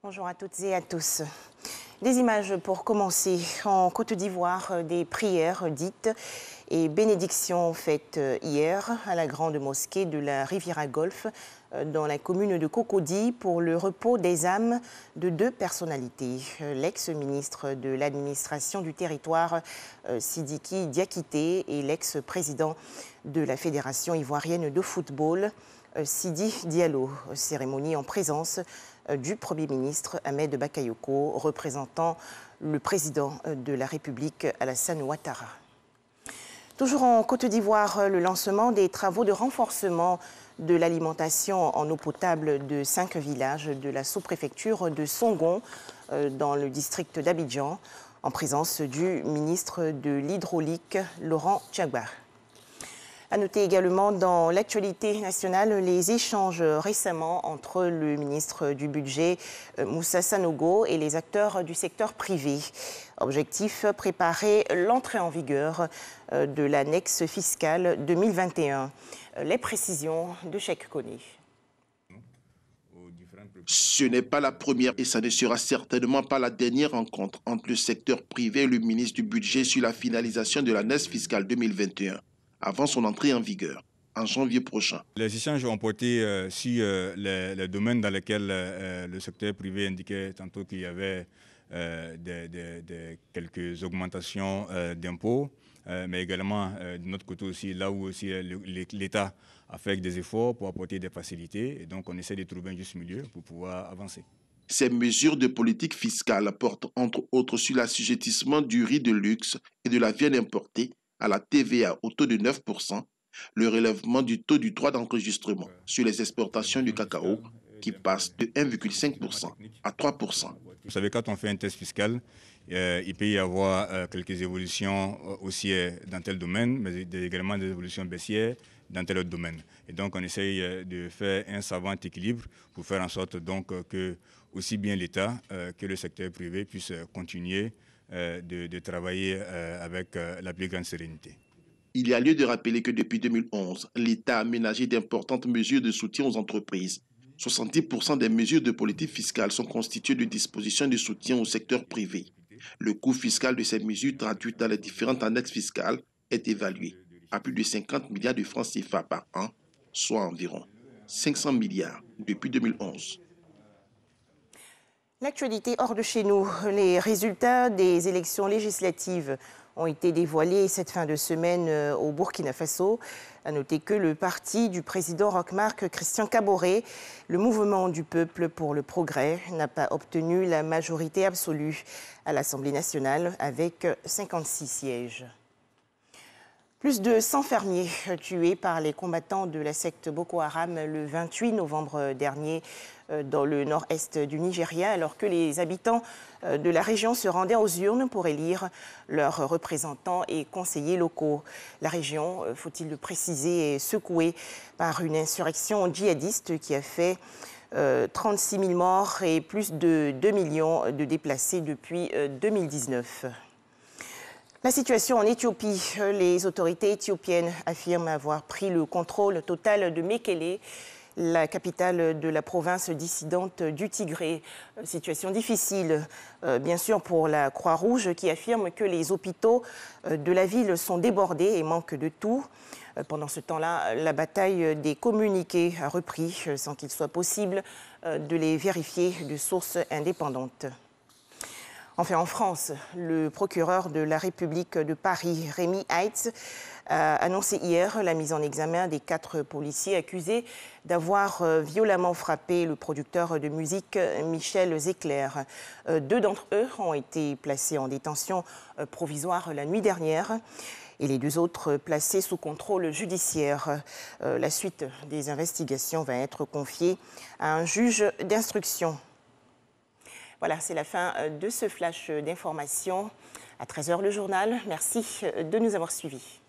Bonjour à toutes et à tous. Des images pour commencer. En Côte d'Ivoire, des prières dites et bénédictions faites hier à la grande mosquée de la Riviera Golf dans la commune de Cocody pour le repos des âmes de deux personnalités. L'ex-ministre de l'administration du territoire Sidiki Diakité et l'ex-président de la Fédération ivoirienne de football Sidi Diallo. Cérémonie en présence du Premier ministre Ahmed Bakayoko, représentant le président de la République Alassane Ouattara. Toujours en Côte d'Ivoire, le lancement des travaux de renforcement de l'alimentation en eau potable de 5 villages de la sous-préfecture de Songon, dans le district d'Abidjan, en présence du ministre de l'Hydraulique, Laurent Tchagba. À noter également dans l'actualité nationale les échanges récemment entre le ministre du Budget Moussa Sanogo et les acteurs du secteur privé. Objectif, préparer l'entrée en vigueur de l'annexe fiscale 2021. Les précisions de Cheikh Koné. Ce n'est pas la première et ça ne sera certainement pas la dernière rencontre entre le secteur privé et le ministre du Budget sur la finalisation de l'annexe fiscale 2021. Avant son entrée en vigueur, en janvier prochain. Les échanges ont porté sur les domaines dans lesquels le secteur privé indiquait tantôt qu'il y avait quelques augmentations d'impôts, mais également de notre côté aussi, là où aussi l'État a fait des efforts pour apporter des facilités. Et donc on essaie de trouver un juste milieu pour pouvoir avancer. Ces mesures de politique fiscale portent entre autres sur l'assujettissement du riz de luxe et de la viande importée à la TVA au taux de 9%, le relèvement du taux du droit d'enregistrement sur les exportations du cacao qui passe de 1,5% à 3%. Vous savez, quand on fait un test fiscal, il peut y avoir quelques évolutions haussières dans tel domaine, mais également des évolutions baissières dans tel autre domaine. Et donc on essaye de faire un savant équilibre pour faire en sorte donc que aussi bien l'État que le secteur privé puissent continuer de travailler avec la plus grande sérénité. Il y a lieu de rappeler que depuis 2011, l'État a aménagé d'importantes mesures de soutien aux entreprises. 70% des mesures de politique fiscale sont constituées de dispositions de soutien au secteur privé. Le coût fiscal de ces mesures traduites dans les différentes annexes fiscales est évalué à plus de 50 milliards de francs CFA par an, soit environ 500 milliards depuis 2011. L'actualité hors de chez nous, les résultats des élections législatives ont été dévoilés cette fin de semaine au Burkina Faso. À noter que le parti du président Roch-Marc Christian Kaboré, le mouvement du peuple pour le progrès, n'a pas obtenu la majorité absolue à l'Assemblée nationale avec 56 sièges. Plus de 100 fermiers tués par les combattants de la secte Boko Haram le 28 novembre dernier dans le nord-est du Nigeria, alors que les habitants de la région se rendaient aux urnes pour élire leurs représentants et conseillers locaux. La région, faut-il le préciser, est secouée par une insurrection djihadiste qui a fait 36 000 morts et plus de 2 millions de déplacés depuis 2019. La situation en Éthiopie, les autorités éthiopiennes affirment avoir pris le contrôle total de Mekele, la capitale de la province dissidente du Tigré. Situation difficile, bien sûr, pour la Croix-Rouge qui affirme que les hôpitaux de la ville sont débordés et manquent de tout. Pendant ce temps-là, la bataille des communiqués a repris sans qu'il soit possible de les vérifier de sources indépendantes. Enfin, en France, le procureur de la République de Paris, Rémi Heitz, a annoncé hier la mise en examen des 4 policiers accusés d'avoir violemment frappé le producteur de musique Michel Zecler. 2 d'entre eux ont été placés en détention provisoire la nuit dernière et les 2 autres placés sous contrôle judiciaire. La suite des investigations va être confiée à un juge d'instruction. Voilà, c'est la fin de ce flash d'information. À 13h, le journal. Merci de nous avoir suivis.